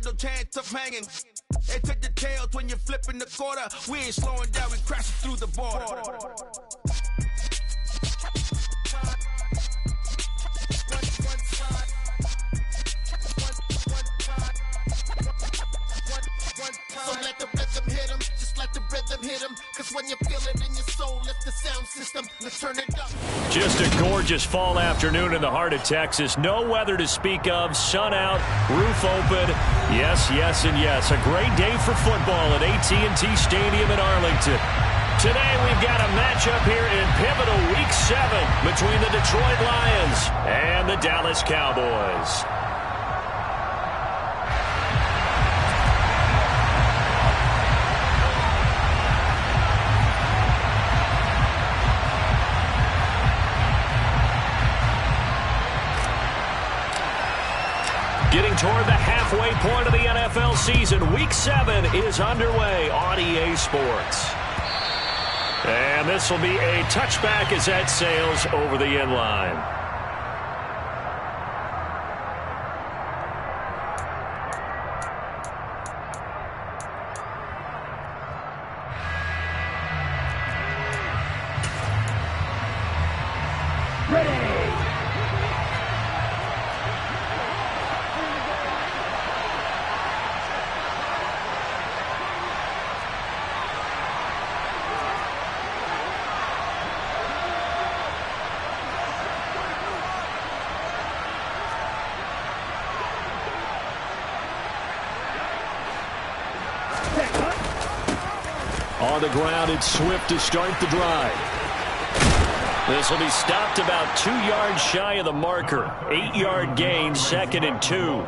got no chance of hanging. They took the tails when you're flipping the quarter. We ain't slowing down, we crashing through the border. So let the rhythm hit 'em, just let the rhythm hit 'em. Cause when you feel it in your soul, lift the sound system, let's turn it up. Just a gorgeous fall afternoon in the heart of Texas. No weather to speak of, sun out, roof open. Yes, yes, and yes. A great day for football at AT&T Stadium in Arlington. Today we've got a matchup here in pivotal Week 7 between the Detroit Lions and the Dallas Cowboys. Getting toward the halfway point of the NFL season, Week 7 is underway on EA Sports. And this will be a touchback as that sails over the end line. On the ground, it's Swift to start the drive. This will be stopped about 2 yards shy of the marker. 8-yard gain, 2nd and 2.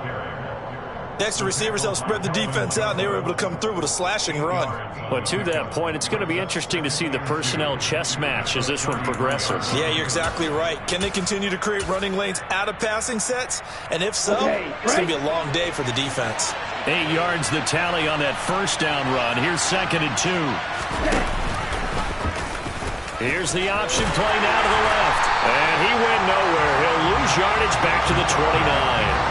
Extra receivers helped spread the defense out, and they were able to come through with a slashing run. But to that point, it's going to be interesting to see the personnel chess match as this one progresses. Yeah, you're exactly right. Can they continue to create running lanes out of passing sets? And if so, it's going to be a long day for the defense. 8 yards the tally on that first down run. Here's 2nd and 2. Here's the option play now to the left. And he went nowhere. He'll lose yardage back to the 29.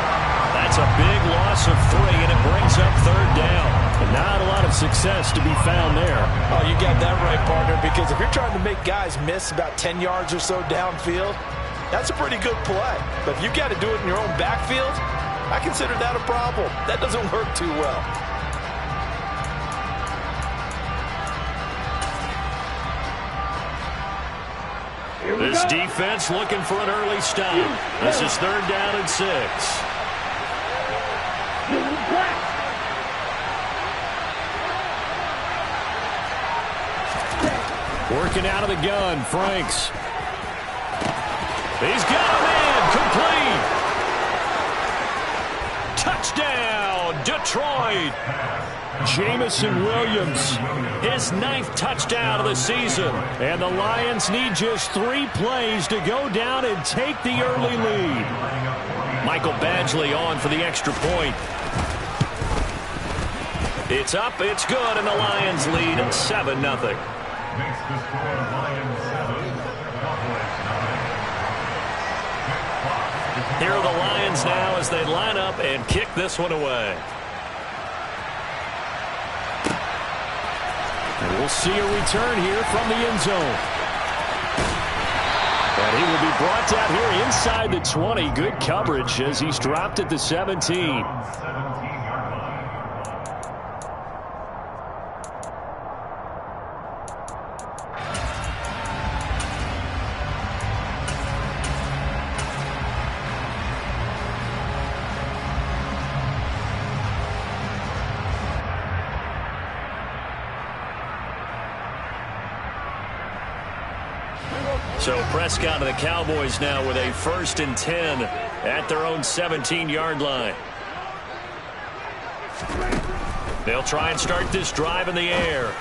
That's a big loss of 3, and it brings up 3rd down. But not a lot of success to be found there. Oh, you got that right, partner, because if you're trying to make guys miss about 10 yards or so downfield, that's a pretty good play. But if you've got to do it in your own backfield, I consider that a problem. That doesn't work too well. This defense looking for an early stop. This is 3rd down and 6. Working out of the gun, Franks. He's got a man, complete. Touchdown, Detroit. Jamison Williams, his 9th touchdown of the season. And the Lions need just 3 plays to go down and take the early lead. Michael Badgley on for the extra point. It's up, it's good, and the Lions lead 7-0. Here are the Lions now as they line up and kick this one away. And we'll see a return here from the end zone. And he will be brought down here inside the 20. Good coverage as he's dropped at the 17. So Prescott and the Cowboys now with a 1st and 10 at their own 17-yard line. They'll try and start this drive in the air.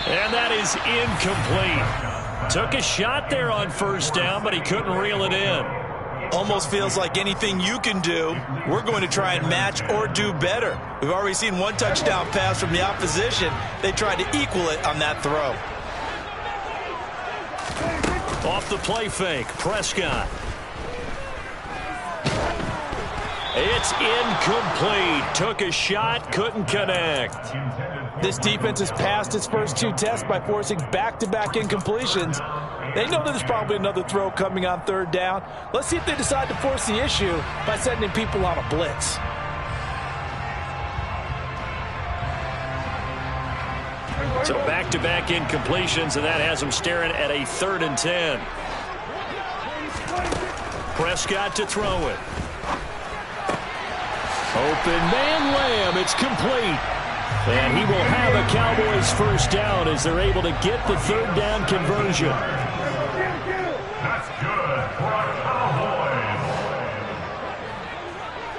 And that is incomplete. Took a shot there on 1st down, but he couldn't reel it in. Almost feels like anything you can do, we're going to try and match or do better. We've already seen 1 touchdown pass from the opposition. They tried to equal it on that throw. Off the play fake, Prescott. It's incomplete. Took a shot, couldn't connect. This defense has passed its first 2 tests by forcing back-to-back incompletions. They know there's probably another throw coming on 3rd down. Let's see if they decide to force the issue by sending people on a blitz. So back-to-back incompletions, and that has them staring at a 3rd and 10. Prescott to throw it. Open man Lamb. It's complete. And he will have a Cowboys first down as they're able to get the 3rd down conversion. That's good for our Cowboys.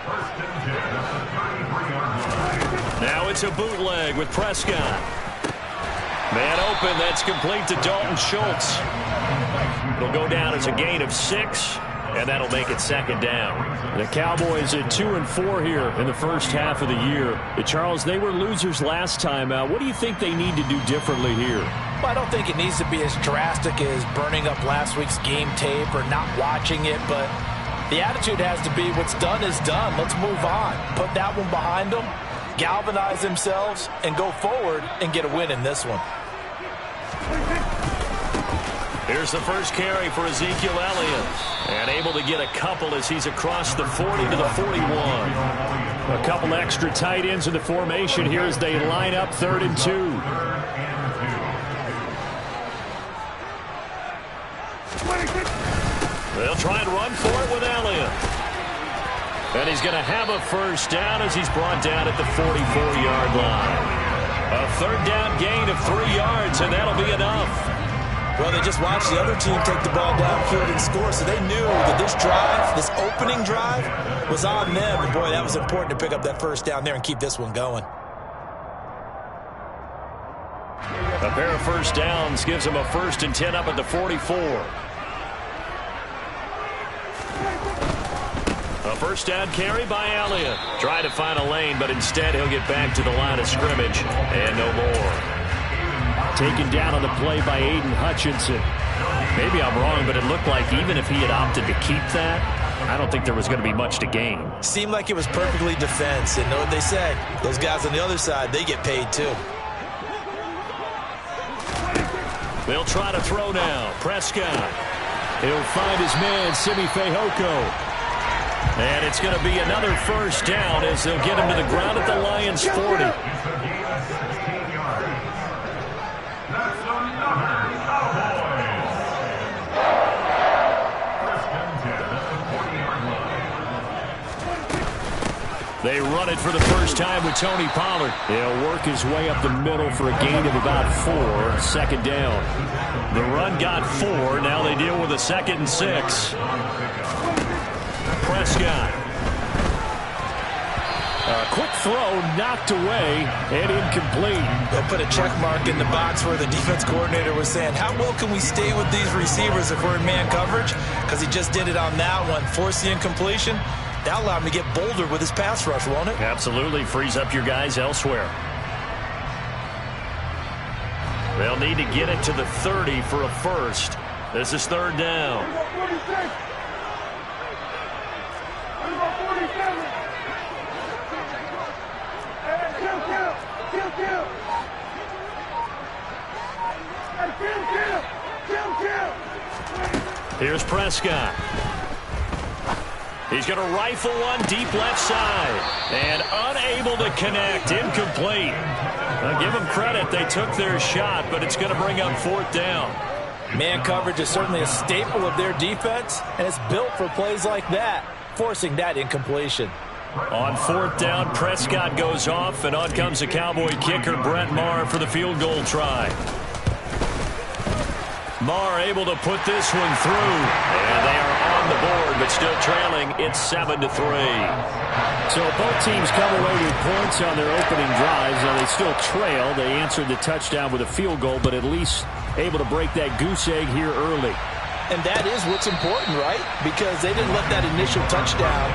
First and 10 at the 33-yard line. Now it's a bootleg with Prescott. Man open. That's complete to Dalton Schultz. It'll go down as a gain of 6. And that'll make it 2nd down. The Cowboys at 2-4 here in the first half of the year. Charles, they were losers last time out. What do you think they need to do differently here? Well, I don't think it needs to be as drastic as burning up last week's game tape or not watching it, but the attitude has to be what's done is done. Let's move on. Put that one behind them, galvanize themselves, and go forward and get a win in this one. Here's the first carry for Ezekiel Elliott. And able to get a couple as he's across the 40 to the 41. A couple extra tight ends in the formation here as they line up 3rd and 2. They'll try and run for it with Elliott. And he's going to have a first down as he's brought down at the 44-yard line. A 3rd down gain of 3 yards, and that'll be enough. Well, they just watched the other team take the ball downfield and score, so they knew that this drive, this opening drive, was on them. And, boy, that was important to pick up that first down there and keep this one going. A pair of first downs gives them a 1st and 10 up at the 44. A first down carry by Elliott. Trying to find a lane, but instead he'll get back to the line of scrimmage and no more. Taken down on the play by Aiden Hutchinson. Maybe I'm wrong, but it looked like even if he had opted to keep that, I don't think there was going to be much to gain. Seemed like it was perfectly defense. And know what they say, those guys on the other side, they get paid too. They'll try to throw now. Prescott. He'll find his man, Simi Fehoko. And it's going to be another first down as they'll get him to the ground at the Lions' 40. They run it for the first time with Tony Pollard. He'll work his way up the middle for a gain of about 4. 2nd down. The run got 4. Now they deal with a 2nd and 6. Prescott. A quick throw knocked away and incomplete. They'll put a check mark in the box where the defense coordinator was saying, how well can we stay with these receivers if we're in man coverage? Because he just did it on that one. Force the incompletion. That'll allow him to get bolder with his pass rush, won't it? Absolutely. Frees up your guys elsewhere. They'll need to get it to the 30 for a first. This is 3rd down. Here's Prescott. He's going to rifle one deep left side. And unable to connect. Incomplete. I'll give them credit. They took their shot, but it's going to bring up 4th down. Man coverage is certainly a staple of their defense, and it's built for plays like that, forcing that incompletion. On 4th down, Prescott goes off, and on comes the Cowboy kicker, Brett Maher, for the field goal try. Maher able to put this one through, and they are on the board, but still trailing. It's 7-3. So both teams come away with points on their opening drives. Now they still trail. They answered the touchdown with a field goal, but at least able to break that goose egg here early. And that is what's important, right? Because they didn't let that initial touchdown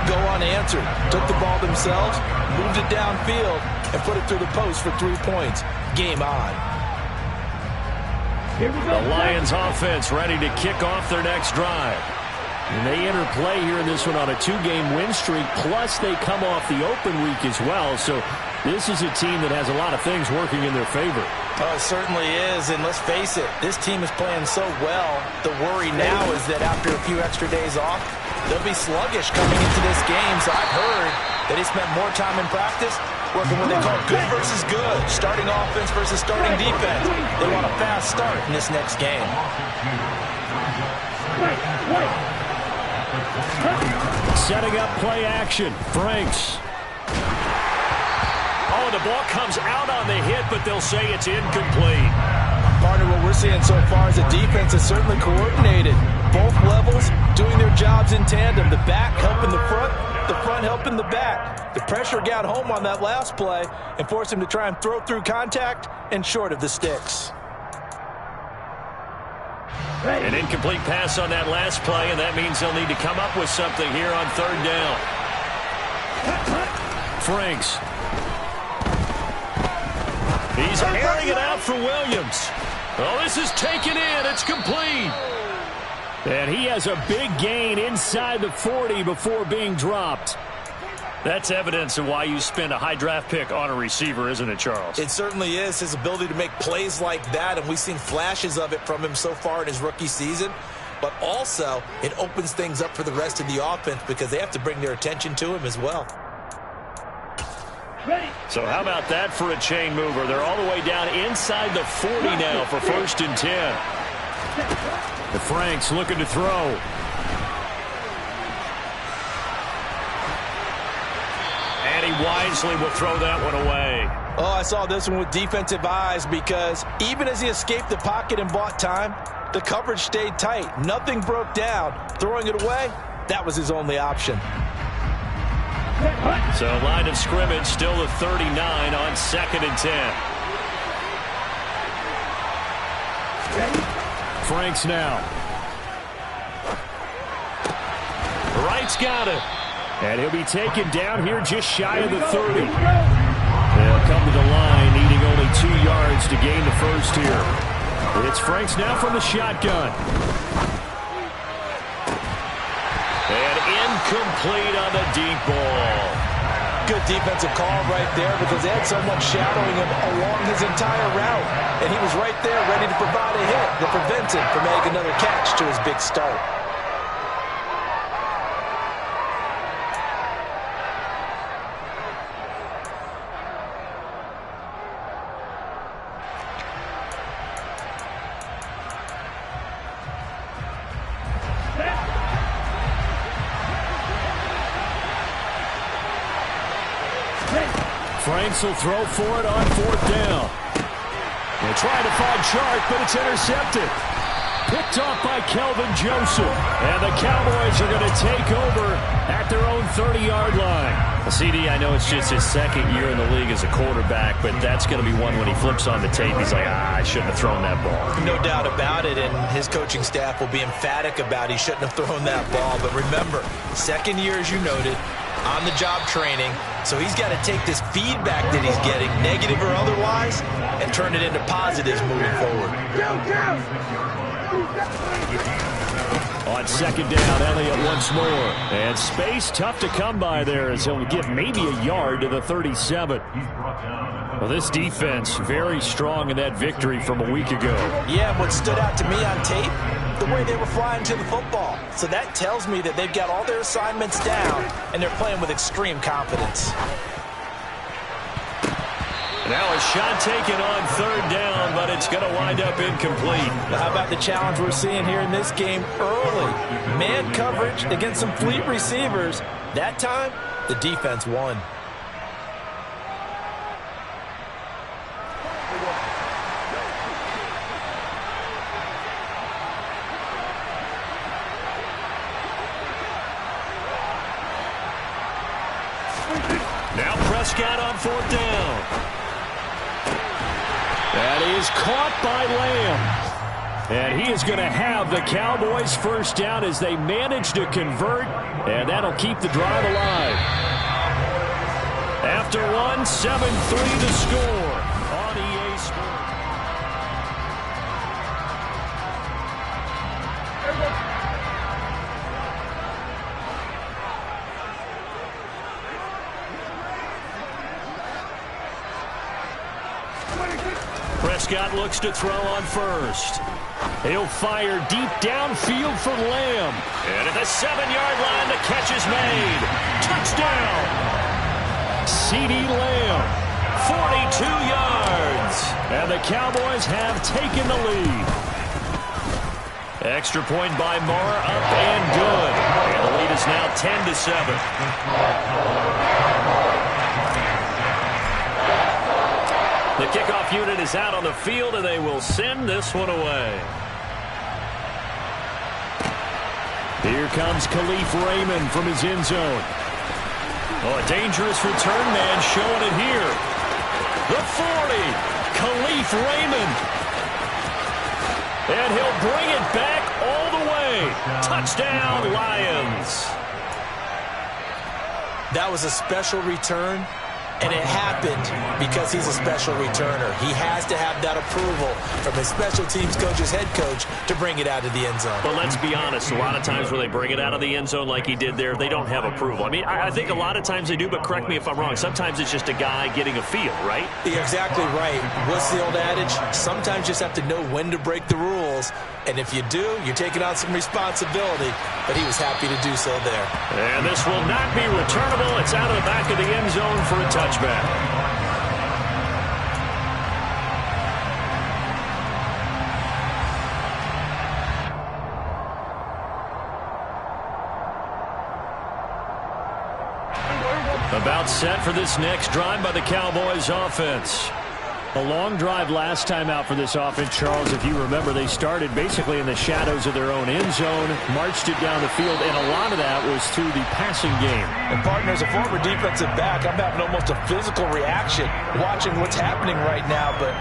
go unanswered. Took the ball themselves, moved it downfield, and put it through the post for 3 points. Game on. The Lions offense ready to kick off their next drive. And they enter play here in this one on a 2-game win streak, plus they come off the open week as well. So this is a team that has a lot of things working in their favor. Oh, it certainly is, and let's face it, this team is playing so well. The worry now is that after a few extra days off, they'll be sluggish coming into this game. So I've heard that he spent more time in practice working what they call good versus good, starting offense versus starting defense. They want a fast start in this next game. Setting up play action. Franks. Oh, the ball comes out on the hit, but they'll say it's incomplete. Partner, what we're seeing so far is the defense is certainly coordinated. Both levels doing their jobs in tandem. The back helping the front helping the back. The pressure got home on that last play and forced him to try and throw through contact and short of the sticks. An incomplete pass on that last play, and that means they'll need to come up with something here on 3rd down. Franks. He's airing it out for Williams. Oh, this is taken in. It's complete. And he has a big gain inside the 40 before being dropped. That's evidence of why you spend a high draft pick on a receiver, isn't it, Charles? It certainly is. His ability to make plays like that, and we've seen flashes of it from him so far in his rookie season. But also, it opens things up for the rest of the offense because they have to bring their attention to him as well. So how about that for a chain mover? They're all the way down inside the 40 now for 1st and 10. The Franks looking to throw. And he wisely will throw that one away. Oh, I saw this one with defensive eyes because even as he escaped the pocket and bought time, the coverage stayed tight. Nothing broke down. Throwing it away, that was his only option. So line of scrimmage still the 39 on 2nd and 10. Franks now. Wright's got it. And he'll be taken down here just shy of the 30. They'll come to the line, needing only 2 yards to gain the first here. It's Franks now from the shotgun. And incomplete on the deep ball. Good defensive call right there because they had someone shadowing him along his entire route. And he was right there ready to provide a hit that prevents him from making another catch to his big start. Franks will throw for it on 4th down. They try to find Chark, but it's intercepted. Picked off by Kelvin Joseph. And the Cowboys are going to take over at their own 30-yard line. Well, CD, I know it's just his 2nd year in the league as a quarterback, but that's going to be one when he flips on the tape. He's like, I shouldn't have thrown that ball. No doubt about it, and his coaching staff will be emphatic about he shouldn't have thrown that ball. But remember, 2nd year, as you noted, on-the-job training, so he's got to take this feedback that he's getting, negative or otherwise, and turn it into positives moving forward. On 2nd down, Elliott once more. And space tough to come by there as he'll get maybe a yard to the 37. Well, this defense very strong in that victory from a week ago. Yeah, what stood out to me on tape, the way they were flying to the football. So that tells me that they've got all their assignments down, and they're playing with extreme confidence. Now a shot taken on 3rd down, but it's going to wind up incomplete. Now how about the challenge we're seeing here in this game early? Man coverage against some fleet receivers. That time, the defense won. Now Prescott on 4th down. That is caught by Lamb. And he is going to have the Cowboys first down as they manage to convert, and that'll keep the drive alive. After one, 7-3 the score on EA Sports. Prescott looks to throw on first. He'll fire deep downfield for Lamb. And at the 7-yard line, the catch is made. Touchdown! CeeDee Lamb, 42 yards. And the Cowboys have taken the lead. Extra point by Moore, up and good. And the lead is now 10-7. The kickoff unit is out on the field, and they will send this one away. Here comes Khalif Raymond from his end zone. Oh, a dangerous return man showing it here. The 40, Khalif Raymond. And he'll bring it back all the way. Touchdown, Lions. That was a special return, and it happened because he's a special returner. He has to have that approval from his special teams coach's head coach to bring it out of the end zone. But let's be honest, a lot of times when they bring it out of the end zone like he did there, they don't have approval. I mean, I think a lot of times they do, but correct me if I'm wrong. Sometimes it's just a guy getting a feel, right? You're exactly right. What's the old adage? Sometimes you just have to know when to break the rules. And if you do, you're taking on some responsibility. But he was happy to do so there. And this will not be returnable. It's out of the back of the end zone for a touchback. About set for this next drive by the Cowboys offense. A long drive last time out for this offense, Charles. If you remember, they started basically in the shadows of their own end zone, marched it down the field, and a lot of that was through the passing game. And, partner, as a former defensive back, I'm having almost a physical reaction watching what's happening right now. But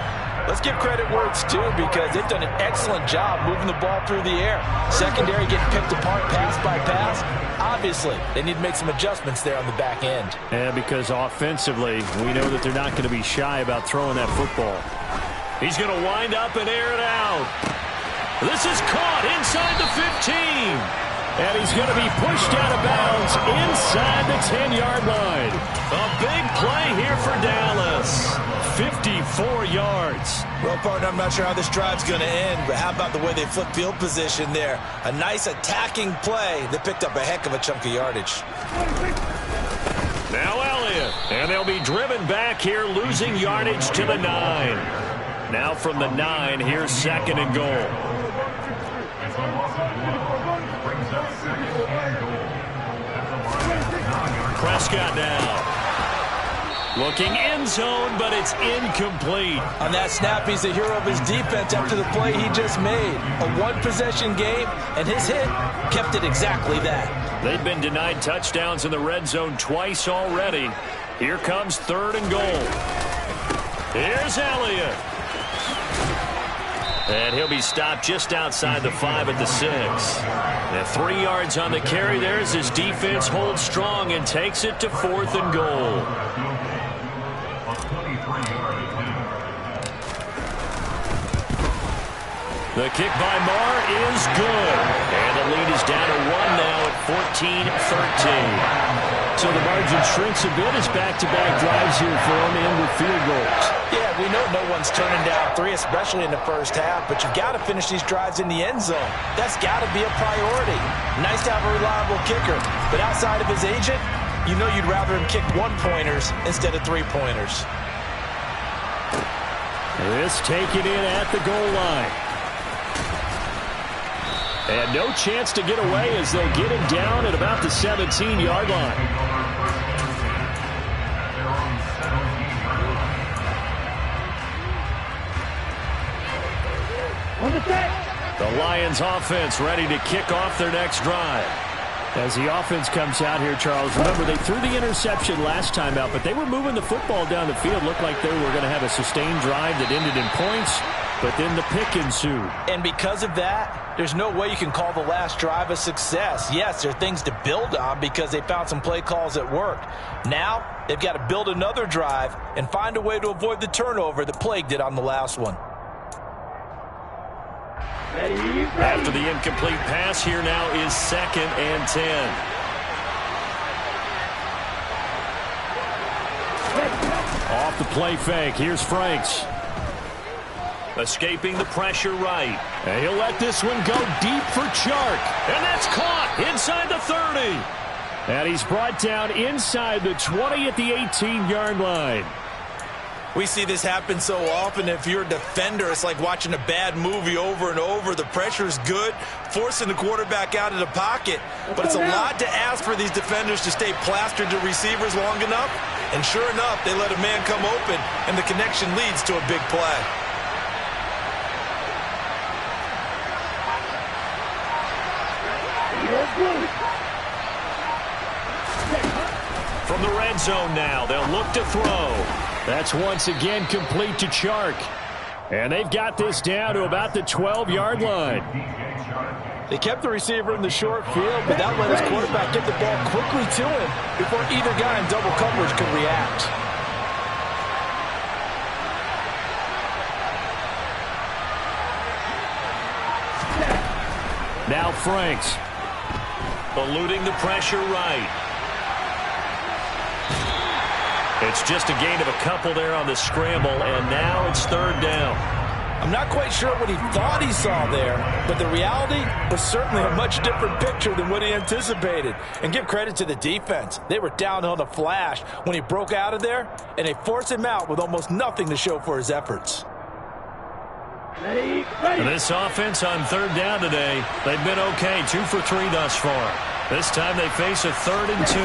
let's give credit where it's due because they've done an excellent job moving the ball through the air. Secondary getting picked apart pass by pass. Obviously, they need to make some adjustments there on the back end. And because offensively, we know that they're not going to be shy about throwing that football. He's going to wind up and air it out. This is caught inside the 15. And he's going to be pushed out of bounds inside the 10-yard line. A big play here for Dallas. 54 yards. Well, partner, I'm not sure how this drive's going to end, but how about the way they flip field position there? A nice attacking play that picked up a heck of a chunk of yardage. Now Elliott. And they'll be driven back here, losing yardage to the 9. Now from the 9, here's 2nd and goal. Prescott now. Looking end zone, but it's incomplete. On that snap, he's the hero of his defense after the play he just made. A one-possession game, and his hit kept it exactly that. They've been denied touchdowns in the red zone twice already. Here comes 3rd and goal. Here's Elliott. And he'll be stopped just outside the 5 at the 6. And 3 yards on the carry there as his defense holds strong and takes it to 4th and goal. The kick by Marr is good. And the lead is down to 1 now at 14-13. So the margin shrinks a bit as back-to-back drives here for him and with field goals. Yeah, we know no one's turning down 3, especially in the first half, but you've got to finish these drives in the end zone. That's got to be a priority. Nice to have a reliable kicker, but outside of his agent, you know you'd rather him kick 1-pointers instead of 3-pointers. This taken in at the goal line. And no chance to get away as they'll get him down at about the 17-yard line. The Lions offense ready to kick off their next drive. As the offense comes out here, Charles, remember they threw the interception last time out, but they were moving the football down the field. Looked like they were going to have a sustained drive that ended in points, but then the pick ensued. And because of that, there's no way you can call the last drive a success. Yes, there are things to build on because they found some play calls that worked. Now, they've got to build another drive and find a way to avoid the turnover that plagued it on the last one. After the incomplete pass, here now is 2nd and 10. Off the play fake, here's Franks. Escaping the pressure right. And he'll let this one go deep for Chark. And that's caught inside the 30. And he's brought down inside the 20 at the 18-yard line. We see this happen so often. If you're a defender, it's like watching a bad movie over and over. The pressure's good, forcing the quarterback out of the pocket. But it's a lot to ask for these defenders to stay plastered to receivers long enough. And sure enough, they let a man come open, and the connection leads to a big play. From the red zone now, they'll look to throw. That's once again complete to Chark. And they've got this down to about the 12-yard line. They kept the receiver in the short field, but that let his quarterback get the ball quickly to him before either guy in double coverage could react. Now Franks. Eluding the pressure right. It's just a gain of a couple there on the scramble, and now it's third down. I'm not quite sure what he thought he saw there, but the reality was certainly a much different picture than what he anticipated. And give credit to the defense. They were down on the flash when he broke out of there, and they forced him out with almost nothing to show for his efforts. This offense on third down today, they've been okay, 2 for 3 thus far. This time they face a 3rd and 2.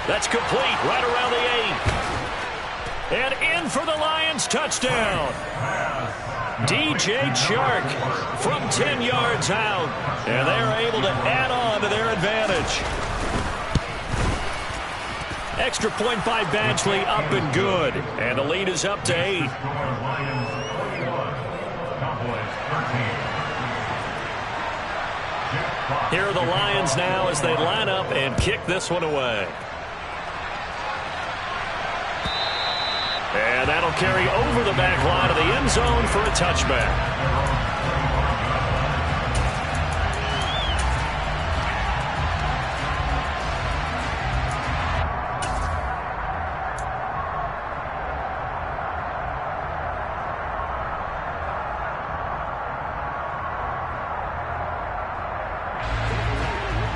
That's complete right around the 8. And in for the Lions touchdown. DJ Chark from 10 yards out. And they're able to add on to their advantage. Extra point by Badgley up and good. And the lead is up to 8. Here are the Lions now as they line up and kick this one away. And that'll carry over the back line of the end zone for a touchback.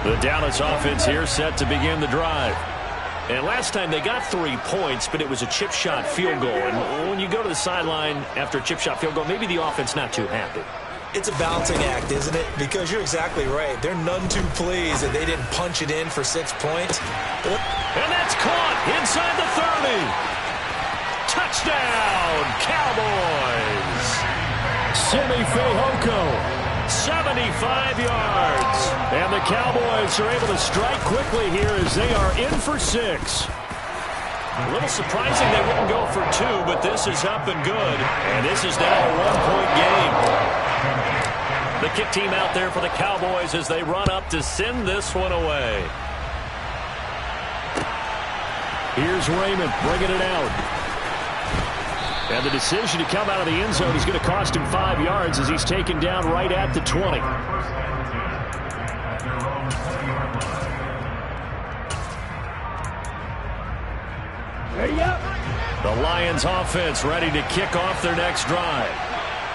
The Dallas offense here set to begin the drive. And last time they got 3 points, but it was a chip shot field goal. And when you go to the sideline after a chip shot field goal, maybe the offense not too happy. It's a balancing act, isn't it? Because you're exactly right. They're none too pleased that they didn't punch it in for 6 points. And that's caught inside the 30. Touchdown, Cowboys. Simi Fehoko. 75 yards. And the Cowboys are able to strike quickly here as they are in for 6. A little surprising they wouldn't go for 2, but this is up and good. And this is now a 1-point game. The kick team out there for the Cowboys as they run up to send this one away. Here's Raymond bringing it out. And the decision to come out of the end zone is going to cost him 5 yards as he's taken down right at the 20. The Lions offense ready to kick off their next drive.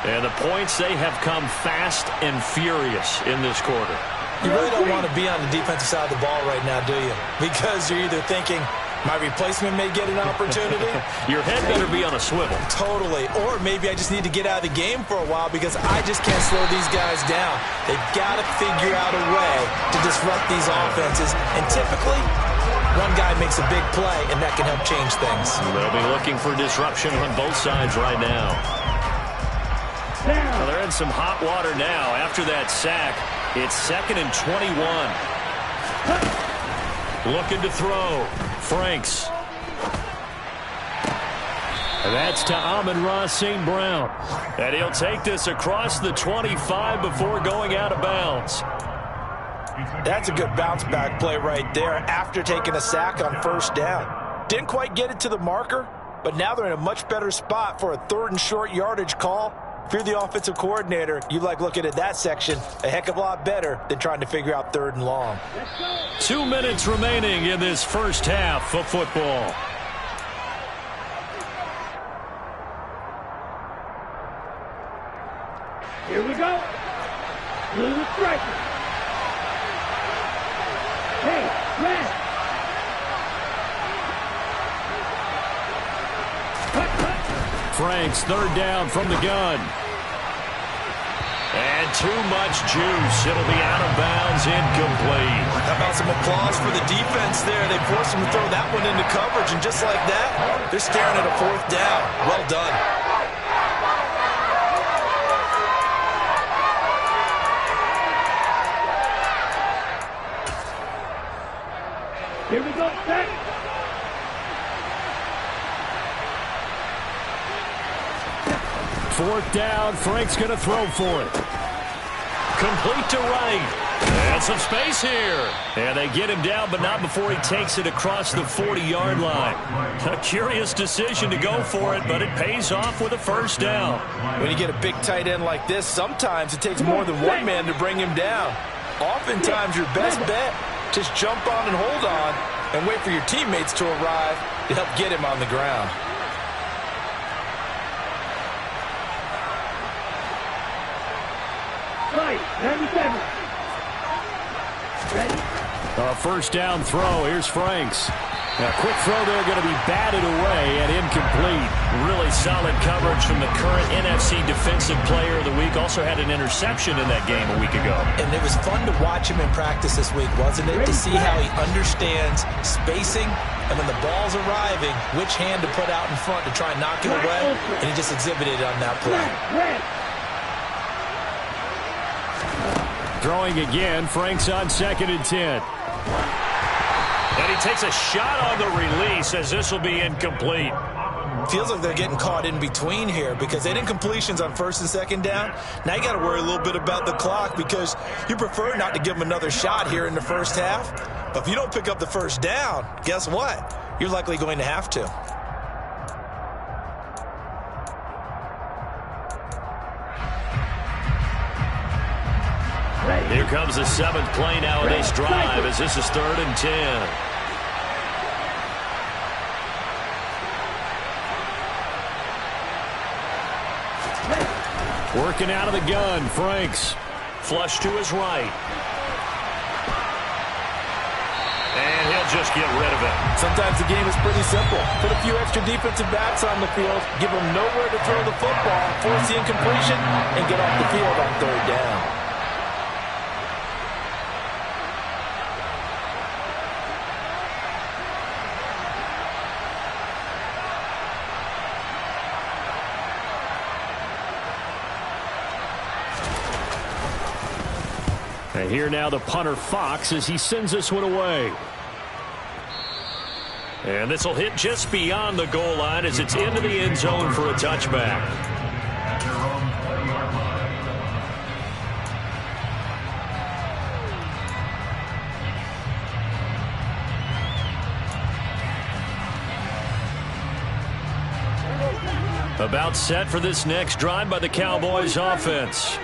And the points, they have come fast and furious in this quarter. You really don't want to be on the defensive side of the ball right now, do you? Because you're either thinking, my replacement may get an opportunity. Your head better be on a swivel. Totally. Or maybe I just need to get out of the game for a while because I just can't slow these guys down. They've got to figure out a way to disrupt these offenses. And typically, one guy makes a big play, and that can help change things. They'll be looking for disruption on both sides right now. Well, they're in some hot water now. After that sack, it's 2nd and 21. Looking to throw. Franks. And that's to Amon-Ra St. Brown. And he'll take this across the 25 before going out of bounds. That's a good bounce-back play right there after taking a sack on 1st down. Didn't quite get it to the marker, but now they're in a much better spot for a 3rd and short yardage call. If you're the offensive coordinator, you like looking at that section a heck of a lot better than trying to figure out 3rd and long. 2 minutes remaining in this first half of football. Franks, third down from the gun. And too much juice. It'll be out of bounds, incomplete. How about some applause for the defense there? They forced him to throw that one into coverage, and just like that, they're staring at a fourth down. Well done. Here we go, set. Fourth down, Frank's going to throw for it. Complete to right. And some space here. And they get him down, but not before he takes it across the 40-yard line. A curious decision to go for it, but it pays off with a first down. When you get a big tight end like this, sometimes it takes more than one man to bring him down. Oftentimes, your best bet, just jump on and hold on and wait for your teammates to arrive to help get him on the ground. Right, 97. Ready? A first down throw. Here's Franks. A quick throw there, going to be batted away and incomplete. Really solid coverage from the current NFC Defensive Player of the Week. Also had an interception in that game a week ago. And it was fun to watch him in practice this week, wasn't it? To see how he understands spacing, and when the ball's arriving, which hand to put out in front to try and knock it away. And he just exhibited it on that play. Throwing again, Franks on 2nd and 10. And he takes a shot on the release as this will be incomplete. Feels like they're getting caught in between here because they didn't completions on 1st and 2nd down. Now you got to worry a little bit about the clock because you prefer not to give them another shot here in the first half. But if you don't pick up the first down, guess what? You're likely going to have to. Here comes the 7th play now of this drive as this is 3rd and 10. Working out of the gun, Franks. Flush to his right. And he'll just get rid of it. Sometimes the game is pretty simple. Put a few extra defensive backs on the field, give them nowhere to throw the football, force the incompletion, and get off the field on 3rd down. And here now the punter Fox as he sends this one away. And this will hit just beyond the goal line as it's into the end zone for a touchback. About set for this next drive by the Cowboys offense.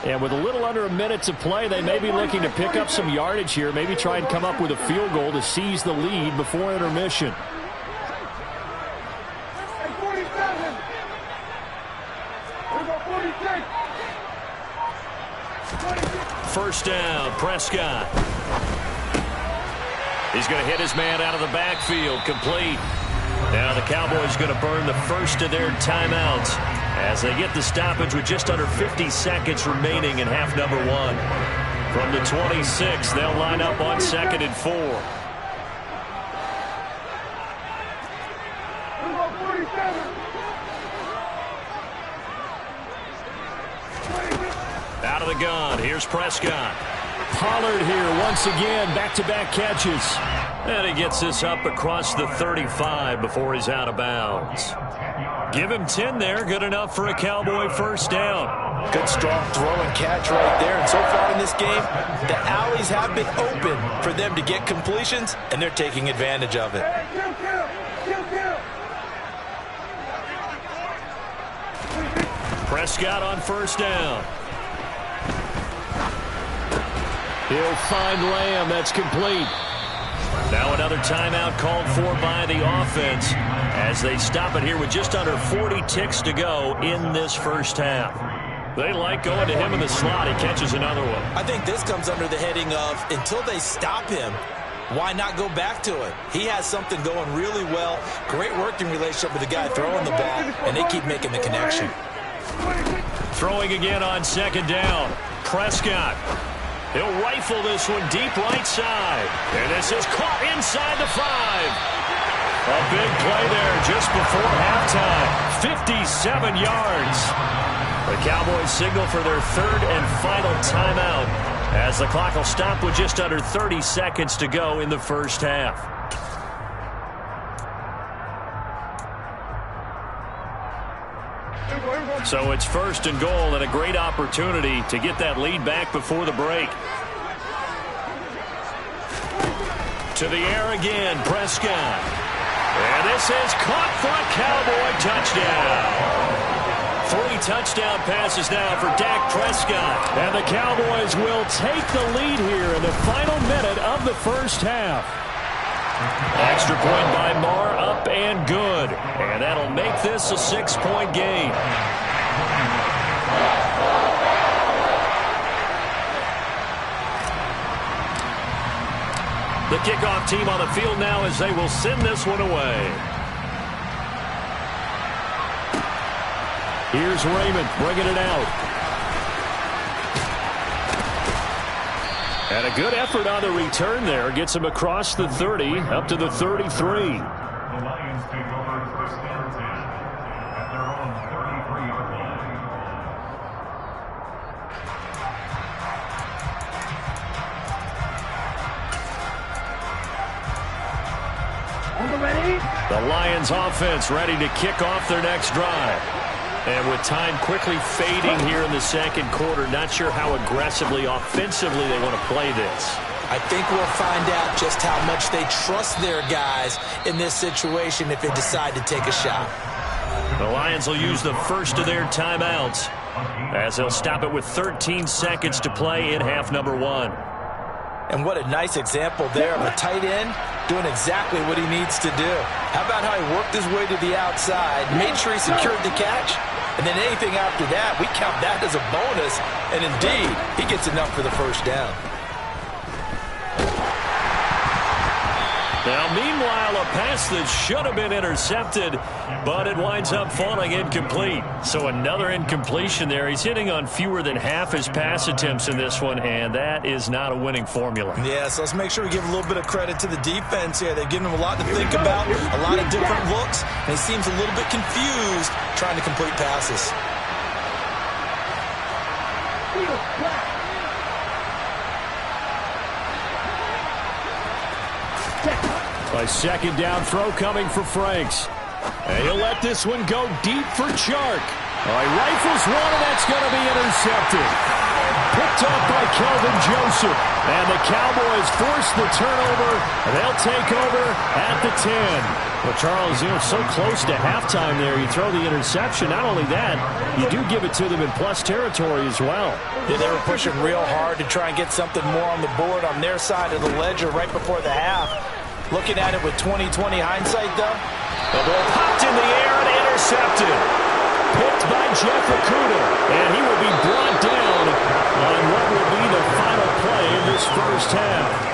And with a little under a minute to play, they may be looking to pick up some yardage here, maybe try and come up with a field goal to seize the lead before intermission. First down, Prescott. He's going to hit his man out of the backfield, complete. Now the Cowboys going to burn the first of their timeouts as they get the stoppage with just under 50 seconds remaining in half number 1. From the 26, they'll line up on 2nd and 4. Out of the gun, here's Prescott. Pollard here once again, back-to-back catches. And he gets this up across the 35 before he's out of bounds. Give him 10 there, good enough for a Cowboy first down. Good strong throw and catch right there. And so far in this game, the alleys have been open for them to get completions, and they're taking advantage of it. Prescott on first down. He'll find Lamb. That's complete. Now another timeout called for by the offense as they stop it here with just under 40 ticks to go in this first half. They like going to him in the slot. He catches another one. I think this comes under the heading of until they stop him, why not go back to it? He has something going really well. Great working relationship with the guy throwing the ball, and they keep making the connection. Throwing again on second down. Prescott. He'll rifle this one deep right side. And this is caught inside the 5. A big play there just before halftime. 57 yards. The Cowboys signal for their third and final timeout as the clock will stop with just under 30 seconds to go in the first half. So it's first and goal and a great opportunity to get that lead back before the break. To the air again, Prescott. And this is caught for a Cowboy touchdown. 3 touchdown passes now for Dak Prescott. And the Cowboys will take the lead here in the final minute of the first half. Extra point by Marr, up and good. And that'll make this a 6-point game. The kickoff team on the field now as they will send this one away. Here's Raymond bringing it out. And a good effort on the return there. Gets him across the 30 up to the 33. The Lions take over first and 10 at their own 33-yard line. The Lions offense ready to kick off their next drive. And with time quickly fading here in the second quarter, not sure how aggressively, offensively they want to play this. I think we'll find out just how much they trust their guys in this situation if they decide to take a shot. The Lions will use the first of their timeouts as they'll stop it with 13 seconds to play in half number 1. And what a nice example there of a tight end doing exactly what he needs to do. How about how he worked his way to the outside, made sure he secured the catch, and then anything after that, we count that as a bonus. And indeed, he gets enough for the first down. Now, meanwhile, a pass that should have been intercepted, but it winds up falling incomplete. So another incompletion there. He's hitting on fewer than half his pass attempts in this one, and that is not a winning formula. Yeah, so let's make sure we give a little bit of credit to the defense here. They've given him a lot to think about, a lot of different looks, and he seems a little bit confused trying to complete passes. A second down throw coming for Franks. And he'll let this one go deep for Chark. He rifles one, and that's going to be intercepted. Picked up by Kelvin Joseph. And the Cowboys force the turnover. They'll take over at the 10. Well, Charles, so close to halftime there. You throw the interception. Not only that, you do give it to them in plus territory as well. Yeah, they were pushing real hard to try and get something more on the board on their side of the ledger right before the half. Looking at it with 20/20 hindsight, though. The ball popped in the air and intercepted. Picked by Jeff Okudah. And he will be brought down on what will be the final play of this first half.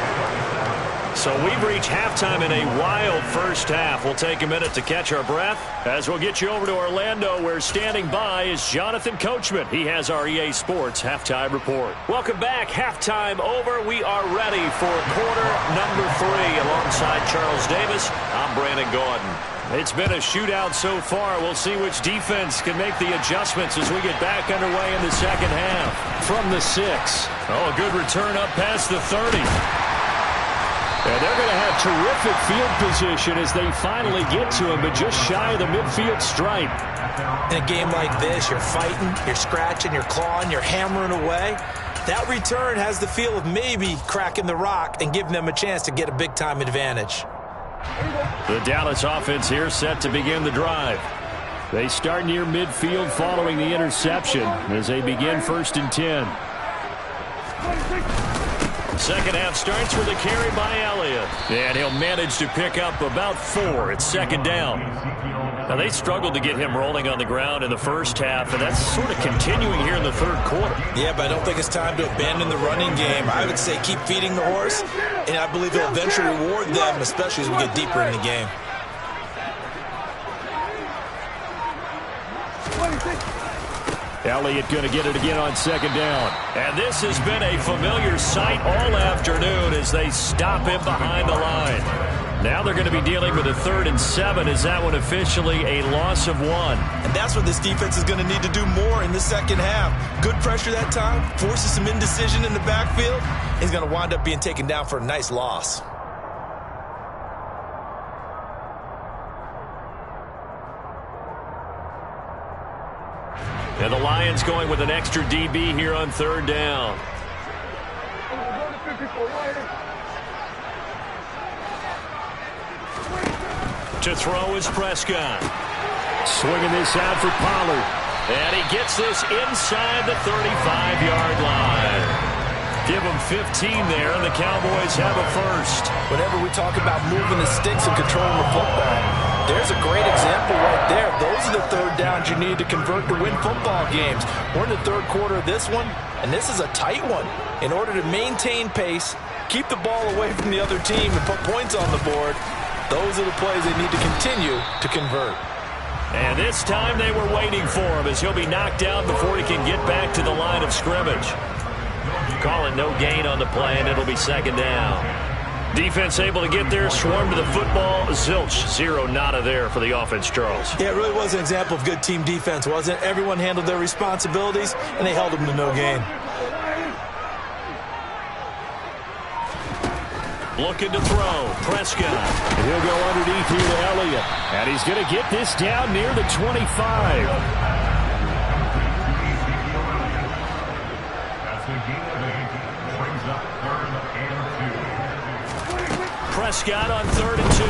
So we've reached halftime in a wild first half. We'll take a minute to catch our breath as we'll get you over to Orlando, where standing by is Jonathan Coachman. He has our EA Sports Halftime Report. Welcome back. Halftime over. We are ready for quarter number 3. Alongside Charles Davis, I'm Brandon Gaudin. It's been a shootout so far. We'll see which defense can make the adjustments as we get back underway in the second half. From the 6. Oh, a good return up past the 30. And they're going to have terrific field position as they finally get to him, but just shy of the midfield stripe. In a game like this, you're fighting, you're scratching, you're clawing, you're hammering away. That return has the feel of maybe cracking the rock and giving them a chance to get a big-time advantage. The Dallas offense here set to begin the drive. They start near midfield following the interception as they begin 1st and 10. Second half starts with a carry by Elliott. And he'll manage to pick up about 4 at second down. Now, they struggled to get him rolling on the ground in the first half, and that's sort of continuing here in the third quarter. Yeah, but I don't think it's time to abandon the running game. I would say keep feeding the horse, and I believe he'll eventually reward them, especially as we get deeper in the game. Elliott going to get it again on second down. And this has been a familiar sight all afternoon as they stop him behind the line. Now they're going to be dealing with a 3rd and 7. Is that one officially a loss of 1? And that's what this defense is going to need to do more in the second half. Good pressure that time, forces some indecision in the backfield. He's going to wind up being taken down for a nice loss. And the Lions going with an extra DB here on 3rd down. To throw is Prescott. Swinging this out for Pollard. And he gets this inside the 35-yard line. Give them 15 there, and the Cowboys have a first. Whenever we talk about moving the sticks and controlling the football, there's a great example right there. Those are the 3rd downs you need to convert to win football games. We're in the 3rd quarter of this one, and this is a tight one. In order to maintain pace, keep the ball away from the other team, and put points on the board, those are the plays they need to continue to convert. And this time they were waiting for him as he'll be knocked down before he can get back to the line of scrimmage. Calling no gain on the play, and it'll be second down. Defense able to get there, swarm to the football. Zilch, 0 nada there for the offense, Charles. Yeah, it really was an example of good team defense, wasn't it? Everyone handled their responsibilities, and they held them to no gain. Looking to throw. Prescott. He'll go underneath here to Elliott. And he's going to get this down near the 25. Prescott on 3rd and 2.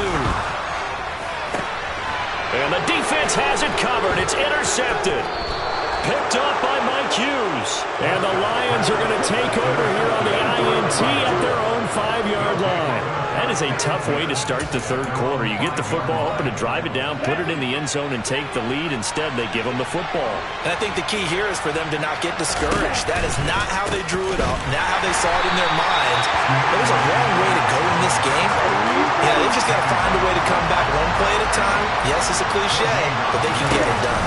And the defense has it covered. It's intercepted. Picked up by Mike Hughes. And the Lions are going to take over here on the INT at their own 5-yard line. That is a tough way to start the 3rd quarter. You get the football, hoping to drive it down, put it in the end zone, and take the lead. Instead, they give them the football. And I think the key here is for them to not get discouraged. That is not how they drew it up, not how they saw it in their minds. There's a long way to go in this game. Yeah, they've just got to find a way to come back one play at a time. Yes, it's a cliche, but they can get it done.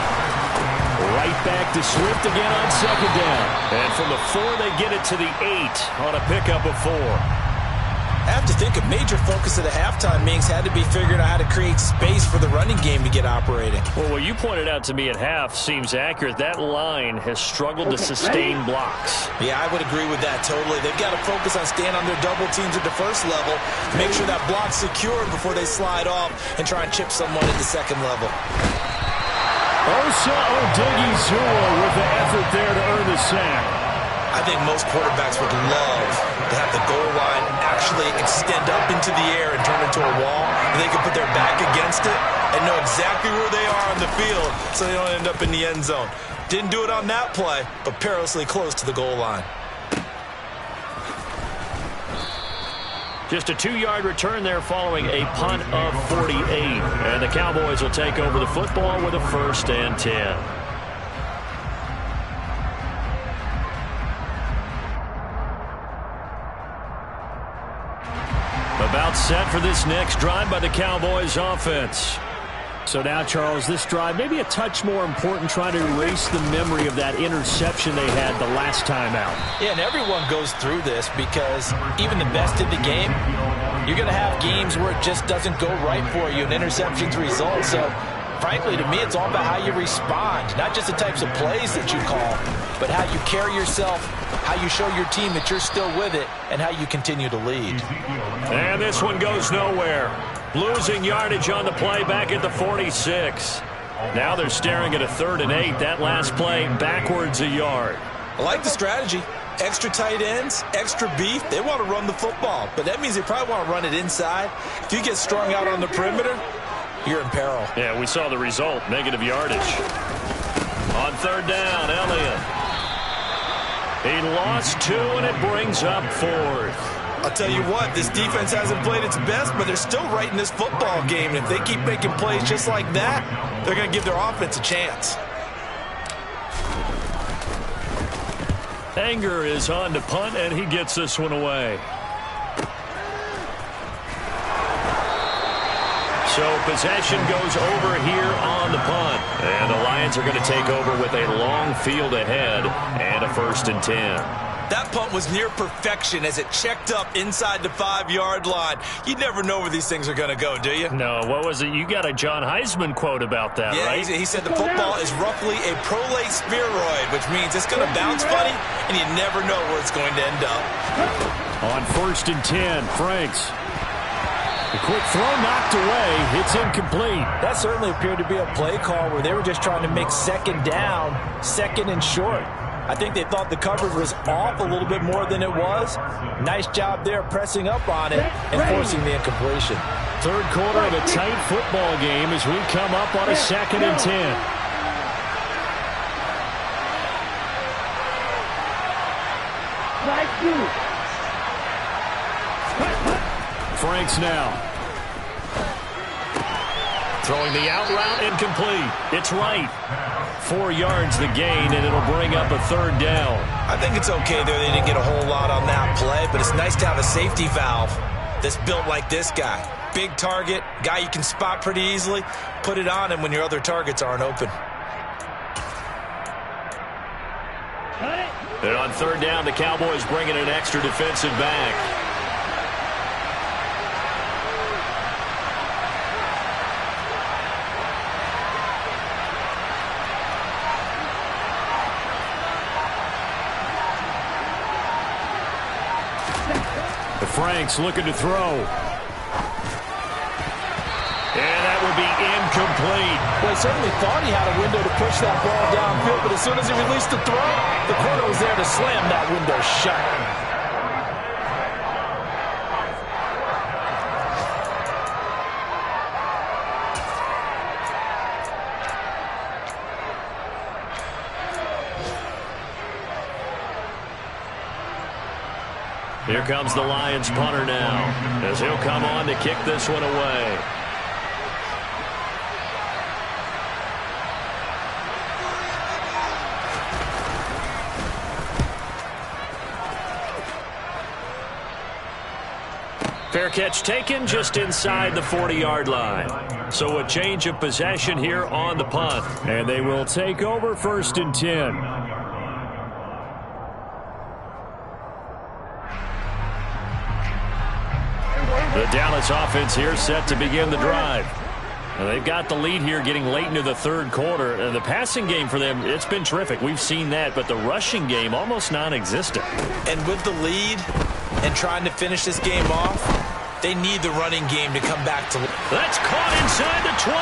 Right back to Swift again on second down. And from the 4, they get it to the 8 on a pickup of 4. I have to think a major focus of the halftime meetings had to be figuring out how to create space for the running game to get operating. Well, what you pointed out to me at half seems accurate. That line has struggled to sustain blocks. Yeah, I would agree with that totally. They've got to focus on staying on their double teams at the first level, make sure that block's secured before they slide off and try and chip someone at the second level. Osa Odighizuwa with the effort there to earn the sack. I think most quarterbacks would love to have the goal line actually extend up into the air and turn into a wall, and they can put their back against it and know exactly where they are on the field so they don't end up in the end zone. Didn't do it on that play, but perilously close to the goal line. Just a 2-yard return there following a punt of 48. And the Cowboys will take over the football with a 1st and 10. About set for this next drive by the Cowboys offense. So now, Charles, this drive maybe a touch more important, trying to erase the memory of that interception they had the last time out. Yeah, and everyone goes through this because even the best in the game, you're going to have games where it just doesn't go right for you and interceptions result. So, frankly, to me, it's all about how you respond, not just the types of plays that you call, but how you carry yourself, how you show your team that you're still with it, and how you continue to lead. And this one goes nowhere. Losing yardage on the play back at the 46. Now they're staring at a 3rd and 8. That last play backwards a yard. I like the strategy. Extra tight ends, extra beef. They want to run the football, but that means they probably want to run it inside. If you get strung out on the perimeter, you're in peril. Yeah, we saw the result, negative yardage. On 3rd down, Elliott. He lost 2, and it brings up 4th. I'll tell you what, this defense hasn't played its best, but they're still right in this football game. And if they keep making plays just like that, they're going to give their offense a chance. Anger is on to punt, and he gets this one away. So possession goes over here on the punt. And the Lions are going to take over with a long field ahead and a 1st and 10. That punt was near perfection as it checked up inside the 5-yard line. You never know where these things are going to go, do you? No, what was it? You got a John Heisman quote about that, yeah, right? He said the football is roughly a prolate spheroid, which means it's going to bounce funny, and you never know where it's going to end up. On 1st and 10, Franks. The quick throw knocked away. It's incomplete. That certainly appeared to be a play call where they were just trying to make 2nd down, 2nd and short. I think they thought the coverage was off a little bit more than it was. Nice job there pressing up on it and forcing the incompletion. 3rd quarter of a tight football game as we come up on a 2nd and 10. Franks now. Throwing the out route, incomplete. It's right. 4 yards the gain, and it'll bring up a 3rd down. I think it's okay there. They didn't get a whole lot on that play, but it's nice to have a safety valve that's built like this guy. Big target, guy you can spot pretty easily. Put it on him when your other targets aren't open. And on 3rd down, the Cowboys bringing an extra defensive back. Franks looking to throw. And that would be incomplete. Well, he certainly thought he had a window to push that ball downfield, but as soon as he released the throw, the corner was there to slam that window shut. Here comes the Lions punter now, as he'll come on to kick this one away. Fair catch taken just inside the 40-yard line. So a change of possession here on the punt. And they will take over 1st and 10. The Dallas offense here set to begin the drive. Now they've got the lead here getting late into the 3rd quarter. The passing game for them, it's been terrific. We've seen that, but the rushing game almost non-existent. And with the lead and trying to finish this game off, they need the running game to come back to. That's caught inside the 20.